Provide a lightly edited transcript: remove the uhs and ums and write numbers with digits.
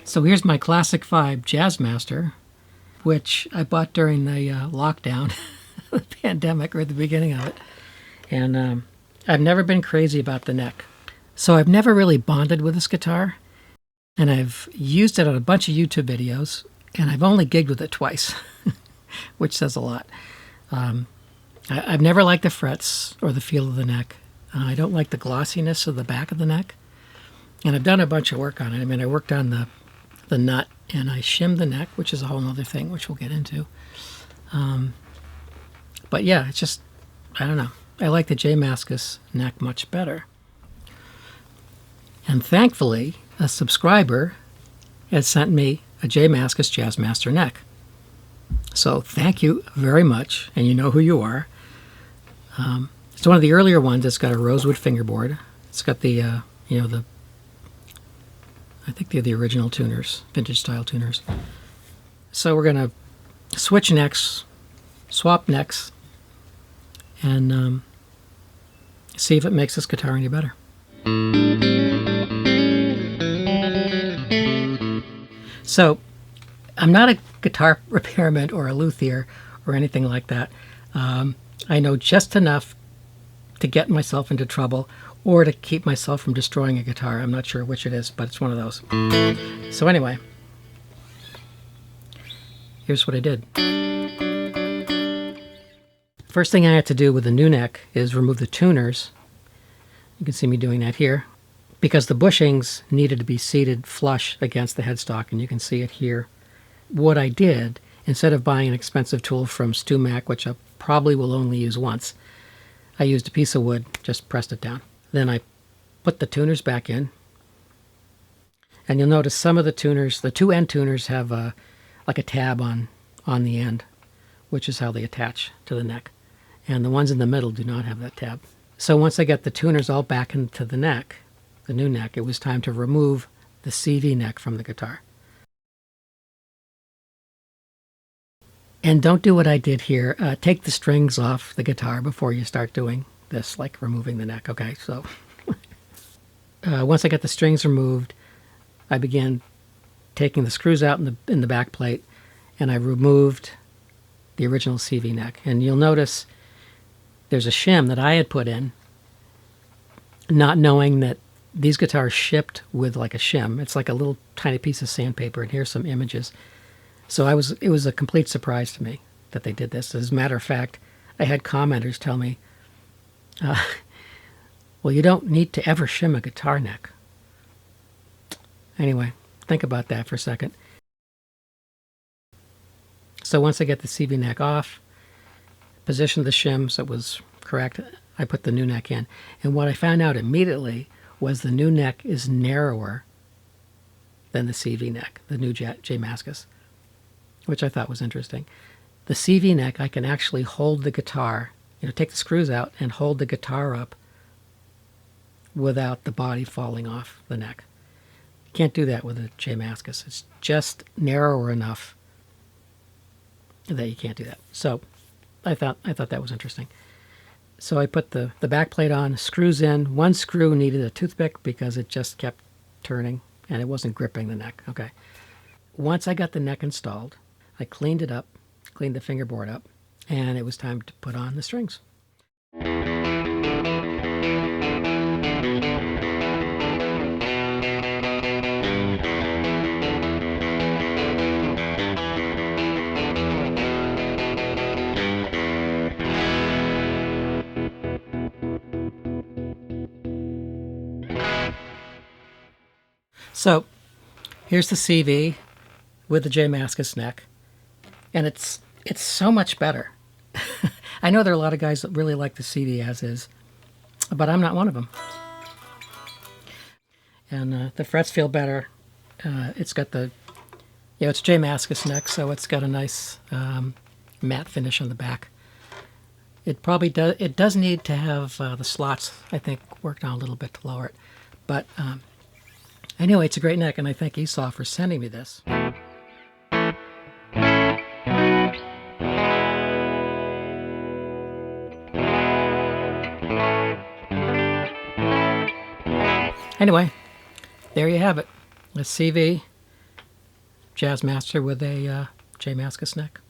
So here's my Classic 5 Jazzmaster, which I bought during the lockdown, the pandemic, or the beginning of it. And I've never been crazy about the neck. So I've never really bonded with this guitar, and I've used it on a bunch of YouTube videos, and I've only gigged with it twice, which says a lot. I've never liked the frets or the feel of the neck. I don't like the glossiness of the back of the neck. And I've done a bunch of work on it. I mean, I worked on the nut, and I shimmed the neck, which is a whole other thing, which we'll get into. But yeah, it's just, I don't know. I like the J Mascis neck much better. And thankfully, a subscriber has sent me a J Mascis Jazzmaster neck. So thank you very much, and you know who you are. It's one of the earlier ones. It's got a rosewood fingerboard. It's got the, I think they're the original tuners, vintage style tuners. So we're going to switch necks, swap necks, and see if it makes this guitar any better. So I'm not a guitar repairman or a luthier or anything like that. I know just enough to get myself into trouble or to keep myself from destroying a guitar. I'm not sure which it is, but it's one of those. So anyway, here's what I did. First thing I had to do with the new neck is remove the tuners. You can see me doing that here, because the bushings needed to be seated flush against the headstock, and you can see it here. What I did, instead of buying an expensive tool from StewMac, which I probably will only use once, I used a piece of wood, just pressed it down. Then I put the tuners back in, and you'll notice some of the tuners, the two end tuners, have like a tab on the end, which is how they attach to the neck. And the ones in the middle do not have that tab. So once I got the tuners all back into the neck, the new neck, it was time to remove the CV neck from the guitar. And don't do what I did here. Take the strings off the guitar before you start doing this, like removing the neck. Okay, so once I got the strings removed, I began taking the screws out in the back plate, and I removed the original CV neck. And you'll notice there's a shim that I had put in, not knowing that these guitars shipped with like a shim. It's like a little tiny piece of sandpaper, and here's some images. So it was a complete surprise to me that they did this. As a matter of fact, I had commenters tell me, well, you don't need to ever shim a guitar neck. Anyway, think about that for a second. So once I get the CV neck off, positioned the shim so it was correct, I put the new neck in. And what I found out immediately was the new neck is narrower than the CV neck, the new J Mascis, which I thought was interesting. The CV neck, I can actually hold the guitar, take the screws out and hold the guitar up without the body falling off the neck. You can't do that with a J Mascis. It's just narrower enough that you can't do that. So I thought that was interesting. So I put the back plate on, screws in. One screw needed a toothpick because it just kept turning and it wasn't gripping the neck. Okay. Once I got the neck installed, I cleaned it up, cleaned the fingerboard up, and it was time to put on the strings. So here's the CV with the J Mascis neck, and it's so much better. I know there are a lot of guys that really like the CV as is, but I'm not one of them. And the frets feel better. It's got the, it's J Mascis neck, so it's got a nice matte finish on the back. It probably does. It does need to have the slots, I think, worked on a little bit to lower it, but anyway, it's a great neck, and I thank Esau for sending me this. Anyway, there you have it. A CV Jazzmaster with a J Mascis neck.